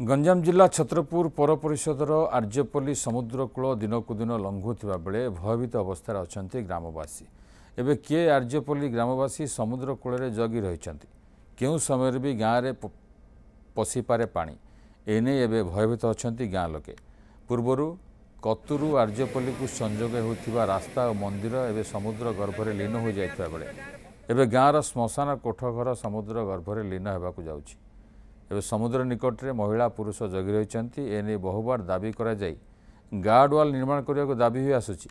गंजाम जिला छत्रपुर पौर परिषदर आर्यपल्ली समुद्रकूल दिनकू दिन लंघुवा बेले भयभीत अवस्था अच्छा ग्रामवासी एवं किए आर्यपल्ली ग्रामवासी समुद्रकूल जगी रही केउ समय भी गाँव में पशिपे पा एने एवं भयभीत अच्छा गाँ लोके पूर्वर कतुरु आर्यपल्ली को संजोग होता रास्ता और मंदिर एवं समुद्र गर्भरे लीन हो जाता बेले एवं गाँवर श्मशान कोठघर समुद्र गर्भरे लीन होगा जाऊँगी एवं समुद्र निकट में महिला पुरुष जगी रही एने बहुबार दाबी करा जाई गार्ड वाल निर्माण करने को दाबी हुई आसुची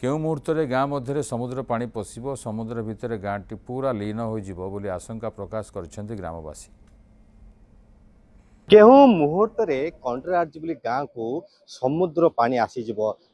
केउ मुहूर्त में गाँ मध्य समुद्र पानी पशिब समुद्र भितर गाँटी पूरा लीन हो आशंका प्रकाश कर ग्रामवासी केहू मुहूर्त कंट्री आर्यपल्ली गाँव को समुद्र पानी आसीज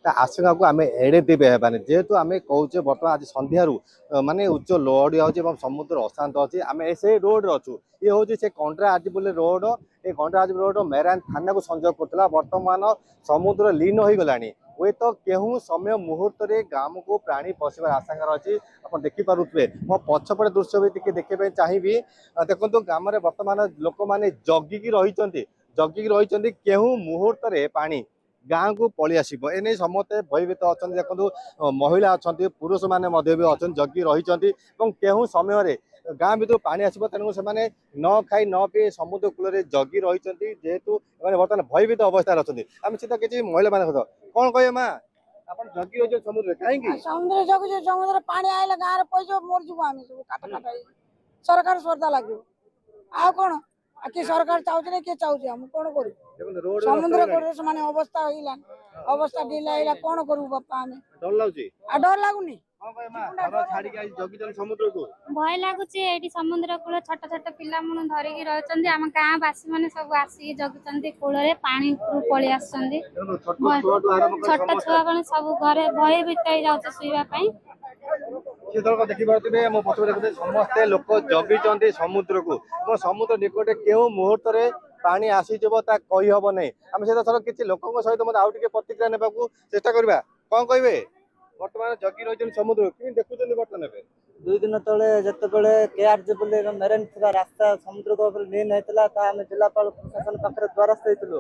आशंका को आम एड़े देवे हेबानी जेहेतु आम कहे बर्तमान आज संध्यारू माने उच्च लहड़ी आउे समुद्र अशांत अच्छी आम से रोड अच्छू ये हूँ से कंट्री आर्यपल्ली रोड ये कंट्री आर्यपल्ली रोड मेरान थाना को संजोग करता बर्तमान समुद्र लीन हो गलानी हुए तो केहू समय मुहूर्त गाँव को प्राणी पशिबार आशंका अच्छी आप देखिपे मो पछपटे दृश्य भी देखा चाहिए देखो ग्राम में बर्तमान लोक मैंने जगिकी रही केहू मुहूर्त पानी गाँव को पलि आसो एने समस्ते भयभीत अच्छा देखो महिला अच्छा पुरुष मैंने अच्छा जगी रही केहू समय गाँ भर पानी आसो तेणु से न खाई न पी समुद्र कूल जगी रही जेहेतु बर्तमान भयभीत अवस्था अच्छा आम सीधा किसी महिला मान कौन कहे माँ आप जगी रही समुद्र कहीं समुद्र जगु समुद्र पानी आइले गाँव पैसा मरजु आम सब काट काट सरकार श्रद्धा लगे आ कौन कि सरकार चाहूँ किए चाहूँ हम कौन करूँ समुद्र कूल माने अवस्था होइला अवस्था ढिला कौन करूँ बापा आम डर लगुनि भय लगुच समुद्र कूल छोट छोट पिला मन धरिकी रही आम गाँ बासी मैंने सब आसिक जगुंट कूल पानी पलि आस छोट छुआ मैंने सब घरे भय भीतर जाऊे शुवाई देखिए मो पक्ष देखते समस्ते लोक जगी समुद्र को समुद्र निकट केउ मुहूर्त पानी आसीज कही हम ना आम से किसी लोकों सहित मतलब आउ टे प्रतिक्रिया ने चेष्टा करवा कौन कहे बर्तमान जगी रही समुद्र कि देखुं बर्तमान दुई दिन तले जितेबाला के आर्यपल्ली मेरेन थी रास्ता समुद्र लीन होता आम जिलापाल प्रशासन पाखे द्वारस्थ होइलु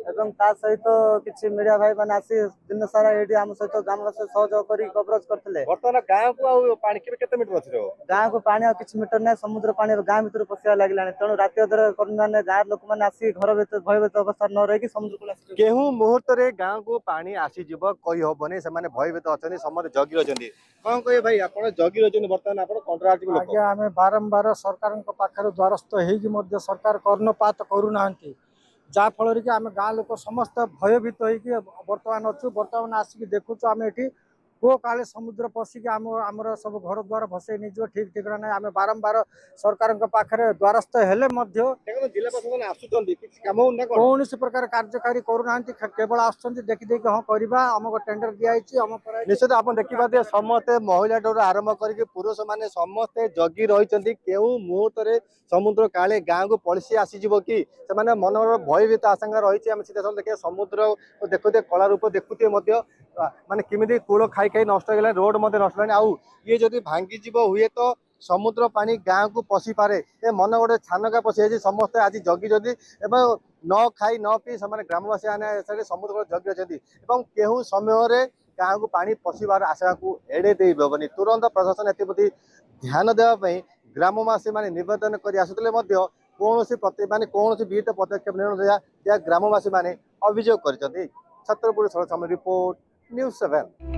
एवं ता सहित किसी मीडिया भाई मैंने आसी दिन सारा ये आम सहित ग्रामवासी सहयोग कर कवरेज करते बर्तमान गाँव को पानी केते मीटर अच्छे गाँव को पानी किसी मीटर ना समुद्र पानी गाँ भर पशिया लगे तेणु राति अधर मैंने गाँव लोक मैंने आसी घर भर भयभीत अवस्था न रही समुद्र को केहू मुहूर्त गाँव को पानी आसीज कही हेनी से भयभीत अच्छा समस्त जगी रही कौन कहे भाई आप जगी रही बर्तमान आज्ञा आम बारंबार सरकार पाखे द्वारस्थ हो सरकार कर्णपात करूना जहाँफल कि आम गाँ लोक समस्त भयभीत हो बर्तमान अच्छु बर्तमान आसिक देखुँ आम ये को काले समुद्र पशिक आमर सब घर द्वार भसई नहीं ठीक ठिकना ना आम बारंबार सरकार पाखे द्वारस्थ हेले जिला प्रशासन आसुच्च कौन प्रकार कार्यकारी करूना केवल आसुच्च देखिदेक हाँ करवा आमको टेंडर दिखाई आम निश्चित आप देखिए समस्ते महिला ठार आरंभ करके पुरुष मैंने समस्ते जगी रही केउ मुहूर्त समुद्र काले गाँव को पलि आसीज कि मनर भयभीत आशंका रही है सीधा देखिए समुद्र देखुए कला रूप देखुए माने किमिदी कूल खाई खाई नष्ट हो रोड नष्ट आउ ये जदि भांगी हुए तो समुद्र पानी गाँव को पशि पारे ये मन गोटे छानका पशि समस्ते आज जगी जदि न खाई न पी से ग्रामवासी मैंने समुद्र जगी रही केहू समय गाँव को पानी पशिबार आशा को एड़े देनी तुरंत प्रशासन एप्रति ध्यान देवाई ग्रामवासी मैंने नवेदन कर आसुले कौन विहित पदक्षेप नहीं ग्रामवासी मैंने अभियोग कर छत्रपुर रिपोर्ट न्यूज़ 7।